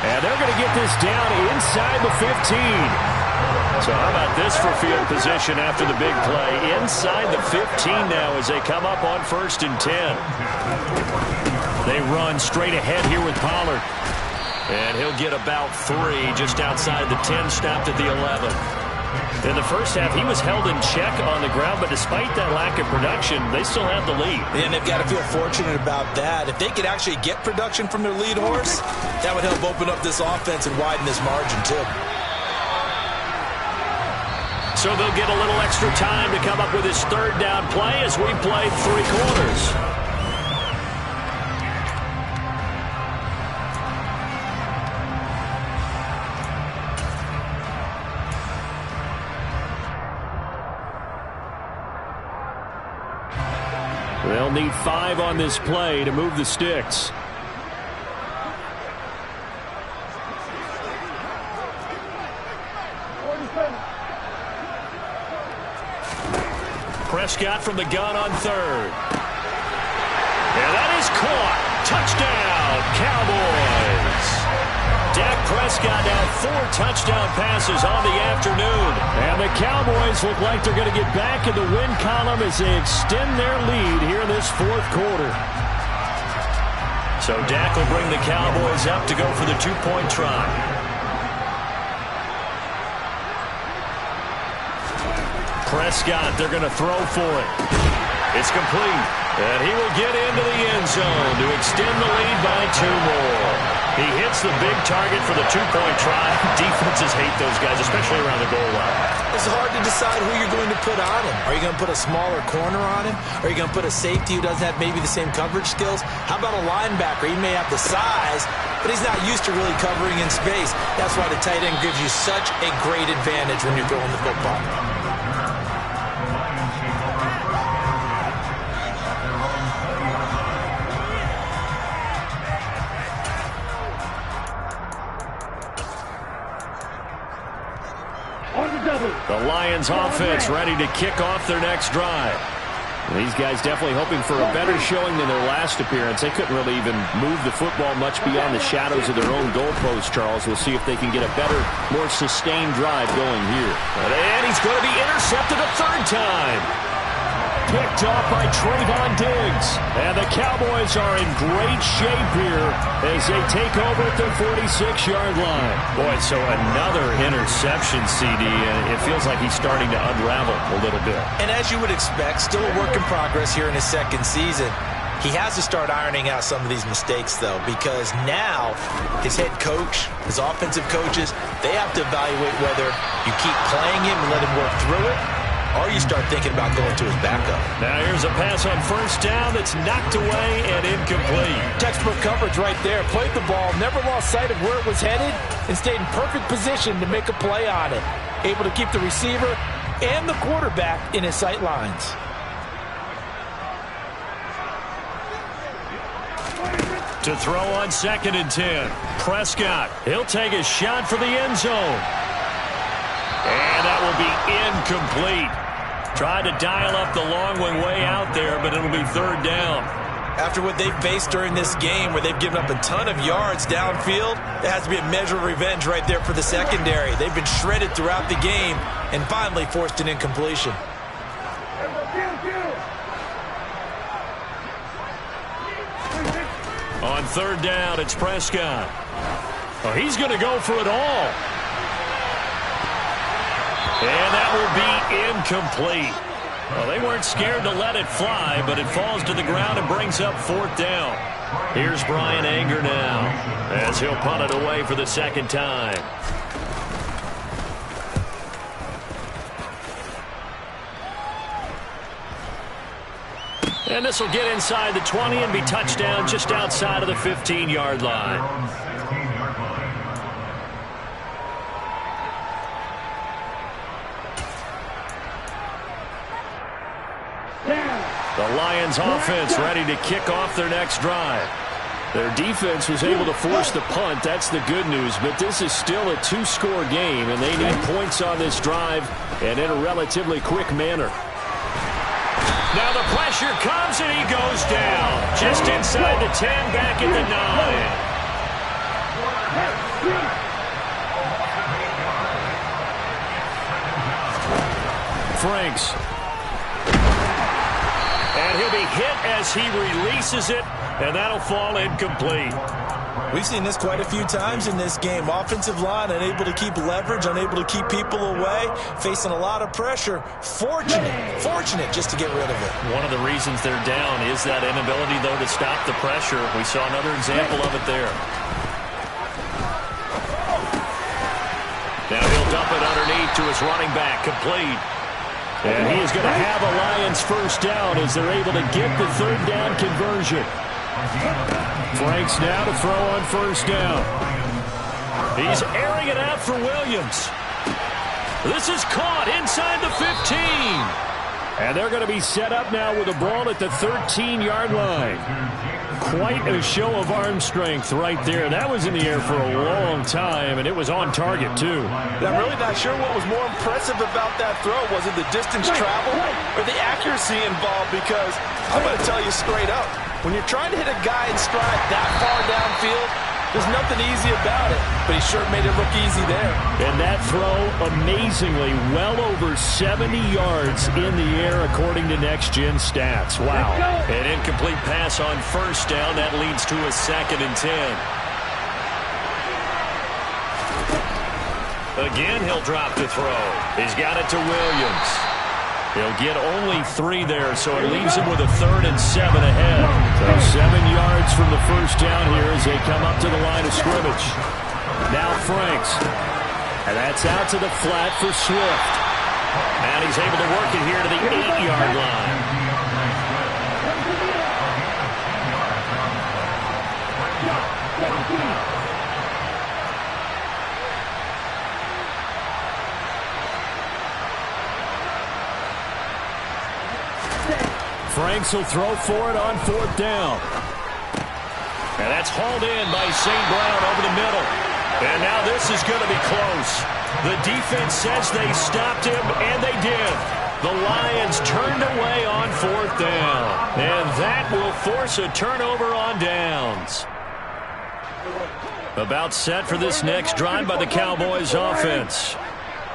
And they're going to get this down inside the 15. So how about this for field position after the big play? Inside the 15 now as they come up on 1st and 10. They run straight ahead here with Pollard. And he'll get about 3 just outside the 10, stopped at the 11. In the first half, he was held in check on the ground, but despite that lack of production, they still have the lead. And they've got to feel fortunate about that. If they could actually get production from their lead horse, that would help open up this offense and widen this margin too. So they'll get a little extra time to come up with his 3rd down play as we played 3 quarters. They'll need 5 on this play to move the sticks. Prescott from the gun on 3rd. And that is caught. Touchdown, Cowboys. Dak Prescott now 4 touchdown passes on the afternoon. And the Cowboys look like they're going to get back in the win column as they extend their lead here in this 4th quarter. So Dak will bring the Cowboys up to go for the 2-point try. Prescott, they're going to throw for it. It's complete. And he will get into the end zone to extend the lead by 2 more. He hits the big target for the 2-point try. Defenses hate those guys, especially around the goal line. It's hard to decide who you're going to put on him. Are you going to put a smaller corner on him? Are you going to put a safety who doesn't have maybe the same coverage skills? How about a linebacker? He may have the size, but he's not used to really covering in space. That's why the tight end gives you such a great advantage when you're throwing the football. The Lions offense ready to kick off their next drive. These guys definitely hoping for a better showing than their last appearance. They couldn't really even move the football much beyond the shadows of their own goalpost, Charles. We'll see if they can get a better, more sustained drive going here. And he's going to be intercepted a 3rd time. Picked off by Trayvon Diggs. And the Cowboys are in great shape here as they take over at their 46-yard line. Boy, so another interception, CD, and it feels like he's starting to unravel a little bit. And as you would expect, still a work in progress here in his 2nd season. He has to start ironing out some of these mistakes, though, because now his head coach, his offensive coaches, they have to evaluate whether you keep playing him and let him work through it, or you start thinking about going to his backup. Now here's a pass on 1st down that's knocked away and incomplete. Textbook coverage right there. Played the ball, never lost sight of where it was headed, and stayed in perfect position to make a play on it. Able to keep the receiver and the quarterback in his sight lines. To throw on 2nd and 10. Prescott, he'll take a shot for the end zone. And that will be incomplete. Tried to dial up the long one way out there, but it'll be 3rd down. After what they've faced during this game, where they've given up a ton of yards downfield, there has to be a measure of revenge right there for the secondary. They've been shredded throughout the game and finally forced an incompletion. On 3rd down, it's Prescott. Oh, he's going to go for it all. And that will be incomplete. Well, they weren't scared to let it fly, but it falls to the ground and brings up 4th down. Here's Brian Anger now as he'll punt it away for the 2nd time. And this will get inside the 20 and be touchdown just outside of the 15-yard line. The Lions offense ready to kick off their next drive. Their defense was able to force the punt. That's the good news. But this is still a 2-score game, and they need points on this drive and in a relatively quick manner. Now the pressure comes, and he goes down. Just inside the 10, back at the 9. Franks. And he'll be hit as he releases it, and that'll fall incomplete. We've seen this quite a few times in this game. Offensive line unable to keep leverage, unable to keep people away, facing a lot of pressure. Fortunate just to get rid of it. One of the reasons they're down is that inability, though, to stop the pressure. We saw another example of it there. Now he'll dump it underneath to his running back, complete. And he is going to have a Lions 1st down as they're able to get the 3rd down conversion. Franks now to throw on 1st down. He's airing it out for Williams. This is caught inside the 15. And they're going to be set up now with the ball at the 13-yard line. Quite a show of arm strength right there. That was in the air for a long time, and it was on target, too. I'm really not sure what was more impressive about that throw. Was it the distance traveled or the accuracy involved? Because I'm going to tell you straight up, when you're trying to hit a guy in stride that far downfield, there's nothing easy about it, but he sure made it look easy there. And that throw, amazingly, well over 70 yards in the air, according to Next Gen Stats. Wow. An incomplete pass on 1st down. That leads to a 2nd and 10. Again, he'll drop the throw. He's got it to Williams. He'll get only 3 there, so it leaves him with a 3rd and 7 ahead. So 7 yards from the first down here as they come up to the line of scrimmage. Now Franks. And that's out to the flat for Swift. And he's able to work it here to the 8-yard line. Franks will throw for it on 4th down. And that's hauled in by St. Brown over the middle. And now this is going to be close. The defense says they stopped him, and they did. The Lions turned away on 4th down. And that will force a turnover on downs. About set for this next drive by the Cowboys offense.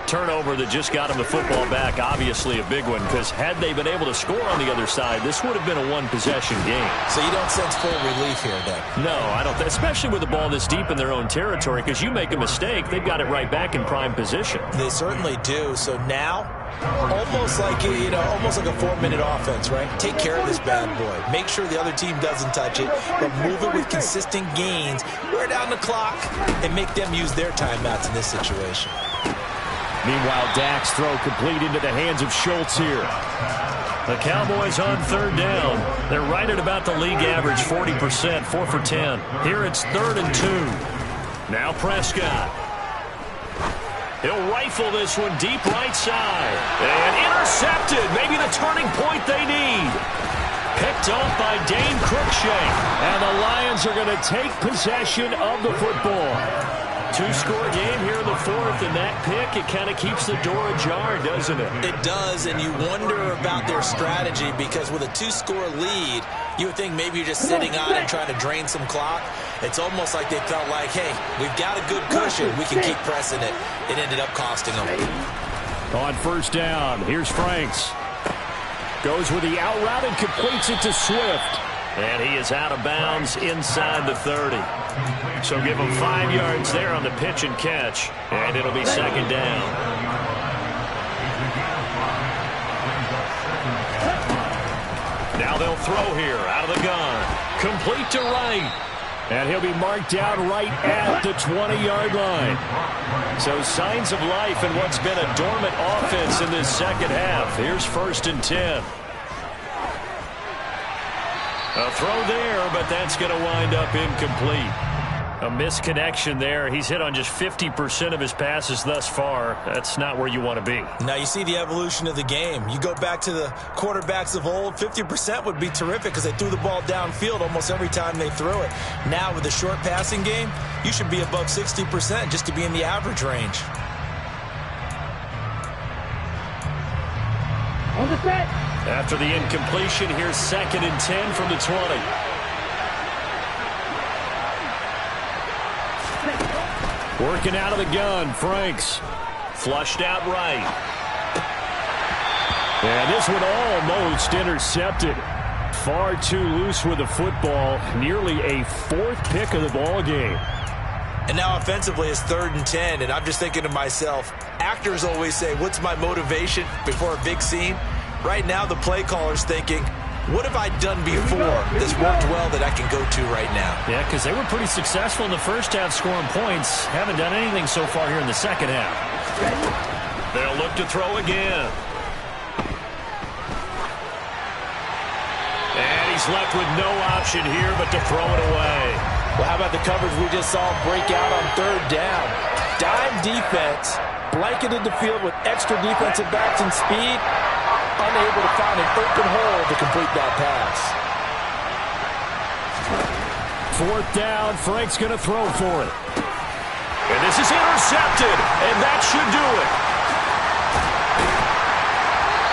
Turnover that just got him the football back, obviously a big one, because had they been able to score on the other side, this would have been a one-possession game. So you don't sense full relief here, then? No, I don't, especially with the ball this deep in their own territory, because you make a mistake, they've got it right back in prime position. They certainly do. So now, almost like almost like a 4-minute offense, right? Take care of this bad boy. Make sure the other team doesn't touch it, but move it with consistent gains. Wear down the clock and make them use their timeouts in this situation. Meanwhile, Dak's throw complete into the hands of Schultz here. The Cowboys on 3rd down. They're right at about the league average, 40%, 4 for 10. Here it's 3rd and 2. Now Prescott. He'll rifle this one deep right side. And intercepted. Maybe the turning point they need. Picked off by Dane Cruikshank. And the Lions are going to take possession of the football. 2-score game here in the 4th, and that pick, it kind of keeps the door ajar, doesn't it? It does, and you wonder about their strategy, because with a 2-score lead, you would think maybe you're just sitting on it and trying to drain some clock. It's almost like they felt like, hey, we've got a good cushion. We can keep pressing it. It ended up costing them. On 1st down, here's Franks. Goes with the out route and completes it to Swift. And he is out of bounds inside the 30. So give him 5 yards there on the pitch and catch. And it'll be 2nd down. Now they'll throw here out of the gun. Complete to Wright. And he'll be marked down right at the 20-yard line. So signs of life in what's been a dormant offense in this second half. Here's 1st and 10. A throw there, but that's going to wind up incomplete. A misconnection there. He's hit on just 50% of his passes thus far. That's not where you want to be. Now you see the evolution of the game. You go back to the quarterbacks of old, 50% would be terrific because they threw the ball downfield almost every time they threw it. Now with the short passing game, you should be above 60% just to be in the average range. On the set. After the incompletion, here's 2nd and 10 from the 20. Working out of the gun, Franks. Flushed out right. And this one almost intercepted. Far too loose with the football. Nearly a 4th pick of the ball game. And now offensively it's 3rd and 10, and I'm just thinking to myself, actors always say, what's my motivation before a big scene? Right now the play caller's thinking, what have I done before that's worked well that I can go to right now? Yeah, because they were pretty successful in the first half scoring points. Haven't done anything so far here in the second half. They'll look to throw again. And he's left with no option here but to throw it away. Well, how about the coverage we just saw break out on 3rd down? Dime defense, blanketed the field with extra defensive backs and speed, unable to find an open hole to complete that pass. 4th down, Frank's going to throw for it. And this is intercepted, and that should do it.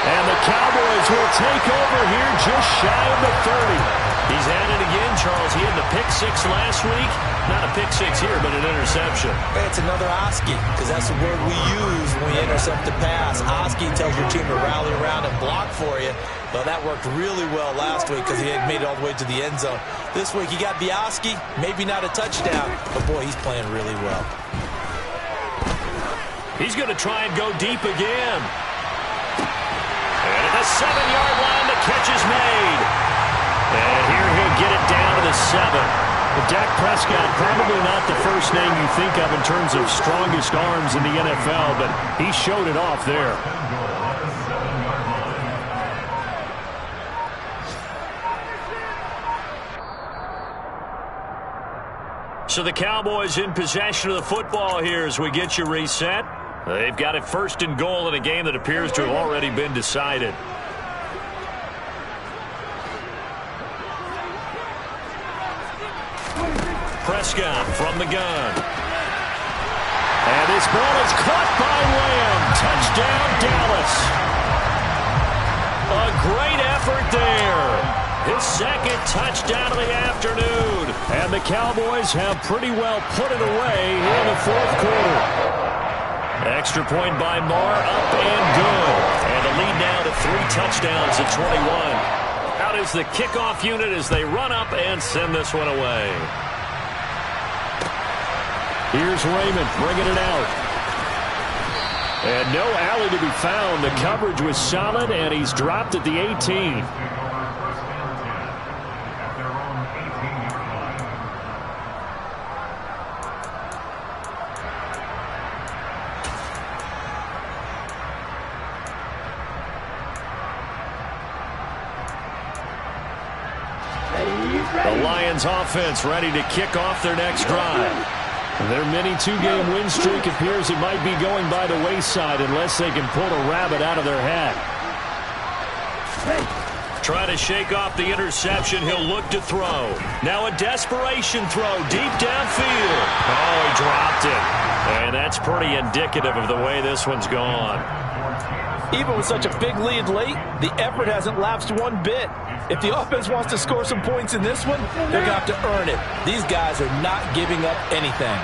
And the Cowboys will take over here just shy of the 30. He's at it again, Charles. He had the pick 6 last week. Not a pick 6 here, but an interception. It's another Oski, because that's the word we use when we intercept a pass. Oski tells your team to rally around and block for you. Well, that worked really well last week because he had made it all the way to the end zone. This week he got the Oski, maybe not a touchdown, but boy, he's playing really well. He's going to try and go deep again. And 7-yard line. The catch is made. And here he'll get it down to the 7. But Dak Prescott, probably not the first name you think of in terms of strongest arms in the NFL, but he showed it off there. So the Cowboys in possession of the football here as we get you reset. They've got it 1st and goal in a game that appears to have already been decided. Prescott from the gun. And this ball is caught by Lamb. Touchdown, Dallas. A great effort there. His 2nd touchdown of the afternoon. And the Cowboys have pretty well put it away here in the 4th quarter. Extra point by Marr, up and good. And the lead now to 3 touchdowns at 21. Out is the kickoff unit as they run up and send this one away. Here's Raymond bringing it out. And no alley to be found. The coverage was solid, and he's dropped at the 18. The Lions offense ready to kick off their next drive. Their mini 2-game win streak appears it might be going by the wayside unless they can pull a rabbit out of their hat. Try to shake off the interception. He'll look to throw. Now a desperation throw deep downfield. Oh, he dropped it. And that's pretty indicative of the way this one's gone. Even with such a big lead late, the effort hasn't lapsed one bit. If the offense wants to score some points in this one, they're going to have to earn it. These guys are not giving up anything.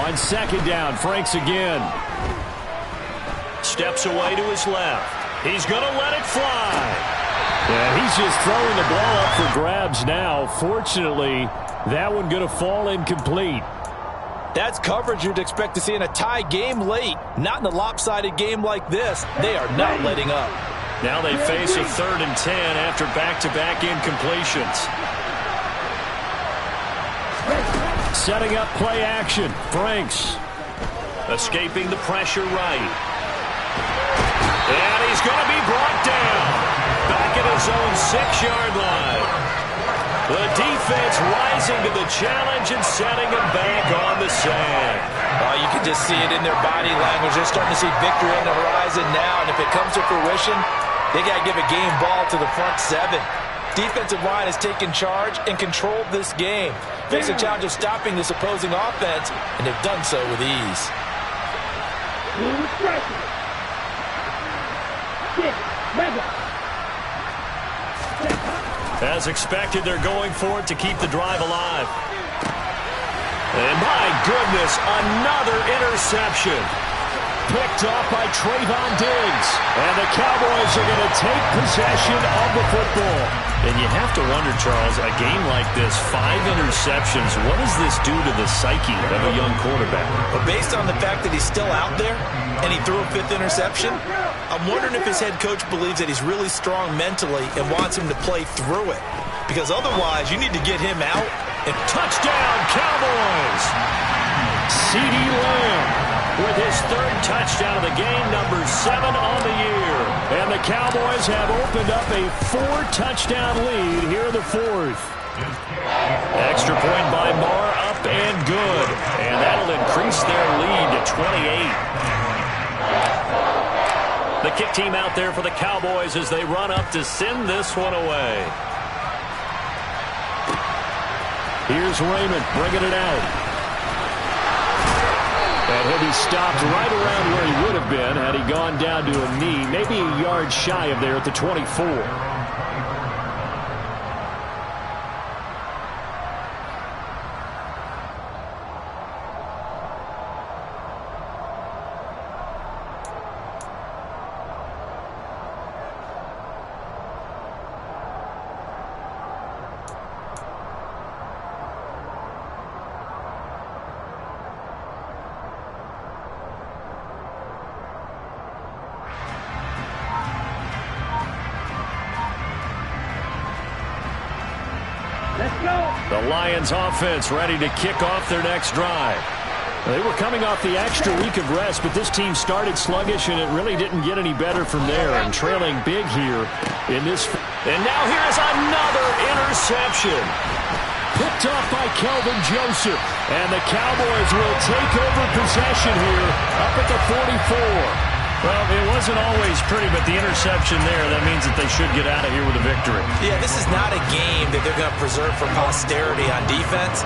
On 2nd down, Franks again. Steps away to his left. He's going to let it fly. Yeah, he's just throwing the ball up for grabs now. Fortunately, that one going to fall incomplete. That's coverage you'd expect to see in a tie game late. Not in a lopsided game like this. They are not letting up. Now they face a 3rd and 10 after back-to-back incompletions. Setting up play action. Franks. Escaping the pressure right. And he's going to be brought down. Back at his own 6-yard line. The defense rising to the challenge and setting him back on the sand. Oh, you can just see it in their body language. They're starting to see victory on the horizon now, and if it comes to fruition, they got to give a game ball to the front 7. Defensive line has taken charge and controlled this game. Face a challenge of stopping this opposing offense, and they've done so with ease. As expected, they're going for it to keep the drive alive. And my goodness, another interception. Picked off by Trayvon Diggs. And the Cowboys are going to take possession of the football. And you have to wonder, Charles, a game like this, 5 interceptions, what does this do to the psyche of a young quarterback? But based on the fact that he's still out there and he threw a 5th interception, I'm wondering if his head coach believes that he's really strong mentally and wants him to play through it. Because otherwise, you need to get him out. And touchdown, Cowboys! CeeDee Lamb with his 3rd touchdown of the game, number 7 on the year. And the Cowboys have opened up a 4-touchdown lead here in the 4th. Extra point by Marr, up and good. And that'll increase their lead to 28. The kick team out there for the Cowboys as they run up to send this one away. Here's Raymond bringing it out. And he'll be stopped right around where he would have been had he gone down to a knee, maybe a yard shy of there at the 24. The Lions offense ready to kick off their next drive. They were coming off the extra week of rest, but this team started sluggish, and it really didn't get any better from there. And trailing big here in this. And now here's another interception. Picked off by Kelvin Joseph. And the Cowboys will take over possession here up at the 44. Well, it wasn't always pretty, but the interception there, that means that they should get out of here with a victory. Yeah, this is not a game that they're going to preserve for posterity on defense,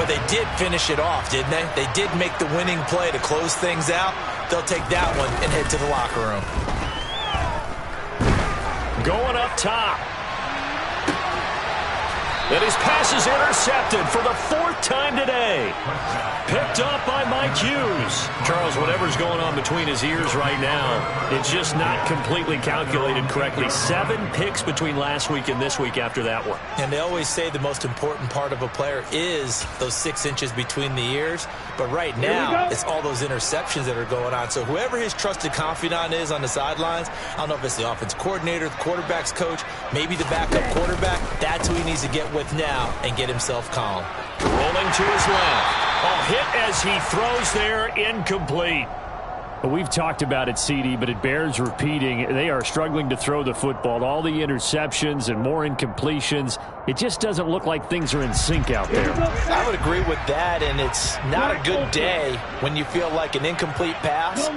but they did finish it off, didn't they? They did make the winning play to close things out. They'll take that one and head to the locker room. Going up top. And his pass is intercepted for the 4th time today. Picked up by Mike Hughes. Charles, whatever's going on between his ears right now, it's just not completely calculated correctly. 7 picks between last week and this week after that one. And they always say the most important part of a player is those 6 inches between the ears. But right now, it's all those interceptions that are going on. So whoever his trusted confidant is on the sidelines, I don't know if it's the offense coordinator, the quarterback's coach, maybe the backup quarterback, that's who he needs to get with now and get himself calm. Rolling to his left. A hit as he throws there, incomplete. We've talked about it, CD, but it bears repeating. They are struggling to throw the football. All the interceptions and more incompletions. It just doesn't look like things are in sync out there. I would agree with that, and it's not a good day when you feel like an incomplete pass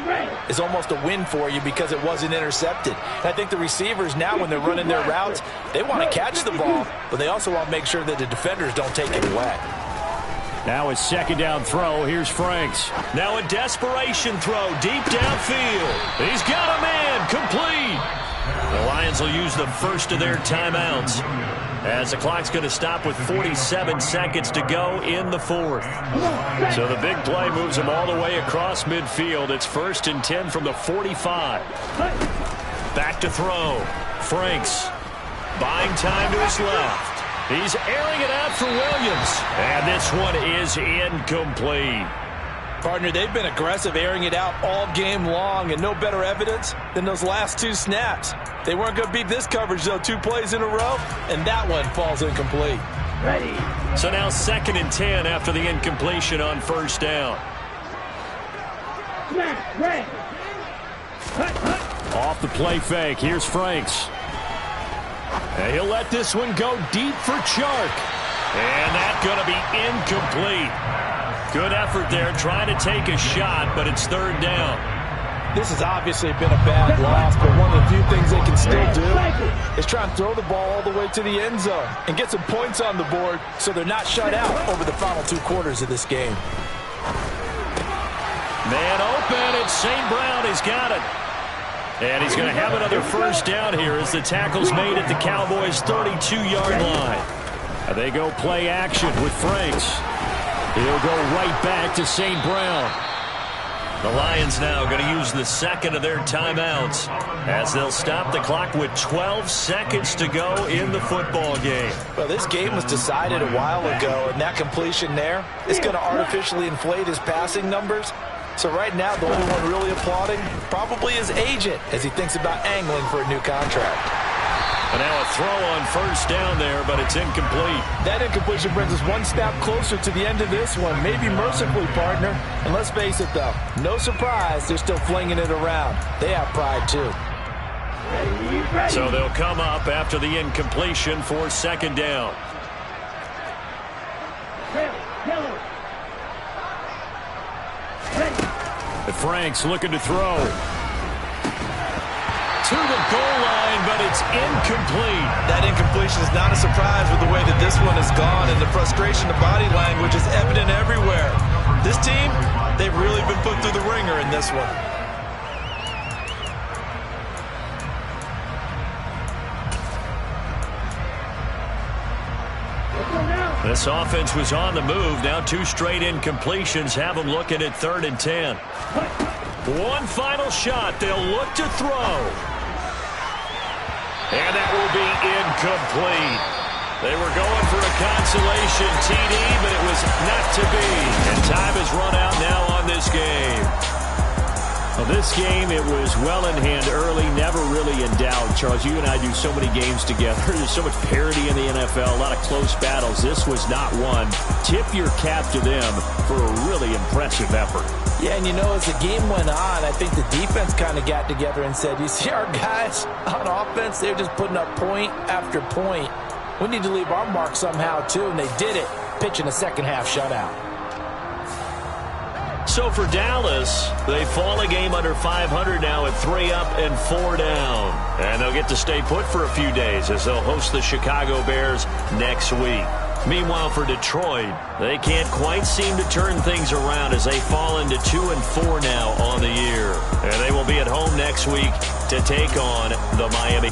is almost a win for you because it wasn't intercepted. And I think the receivers now, when they're running their routes, they want to catch the ball, but they also want to make sure that the defenders don't take it away. Now a 2nd down throw. Here's Franks. Now a desperation throw deep downfield. He's got a man. Complete. The Lions will use the first of their timeouts as the clock's going to stop with 47 seconds to go in the 4th. So the big play moves them all the way across midfield. It's 1st and 10 from the 45. Back to throw. Franks buying time to his left. He's airing it out for Williams. And this one is incomplete. Partner, they've been aggressive airing it out all game long, and no better evidence than those last 2 snaps. They weren't going to beat this coverage, though, 2 plays in a row, and that one falls incomplete. Ready. So now 2nd and 10 after the incompletion on 1st down. Off the play fake. Here's Franks. And he'll let this one go deep for Chark. And that's going to be incomplete. Good effort there trying to take a shot, but it's 3rd down. This has obviously been a bad loss, but one of the few things they can still do is try and throw the ball all the way to the end zone and get some points on the board so they're not shut out over the final 2 quarters of this game. Man open, it's St. Brown. He's got it. And he's going to have another 1st down here as the tackle's made at the Cowboys' 32-yard line. And they go play action with Franks. He'll go right back to St. Brown. The Lions now going to use the 2nd of their timeouts as they'll stop the clock with 12 seconds to go in the football game. Well, this game was decided a while ago, and that completion there is going to artificially inflate his passing numbers. So right now, the only one really applauding probably his agent as he thinks about angling for a new contract. And now a throw on 1st down there, but it's incomplete. That incompletion brings us 1 step closer to the end of this one, maybe mercifully, partner. And let's face it, though, no surprise, they're still flinging it around. They have pride, too. So they'll come up after the incompletion for 2nd down. Franks looking to throw. To the goal line, but it's incomplete. That incompletion is not a surprise with the way that this one has gone, and the frustration, the body language is evident everywhere. This team, they've really been put through the ringer in this one. This offense was on the move. Now 2 straight incompletions have them looking at 3rd and 10. One final shot. They'll look to throw. And that will be incomplete. They were going for a consolation TD, but it was not to be. And time has run out now on this game. Well, this game, it was well in hand early, never really in doubt. Charles, you and I do so many games together. There's so much parity in the NFL, a lot of close battles. This was not one. Tip your cap to them for a really impressive effort. Yeah, and as the game went on, I think the defense kind of got together and said, you see our guys on offense, they're just putting up point after point. We need to leave our mark somehow, too, and they did it, pitching a second-half shutout. So for Dallas, they fall a game under 500 now at 3 up and 4 down. And they'll get to stay put for a few days as they'll host the Chicago Bears next week. Meanwhile, for Detroit, they can't quite seem to turn things around as they fall into 2-4 now on the year. And they will be at home next week to take on the Miami.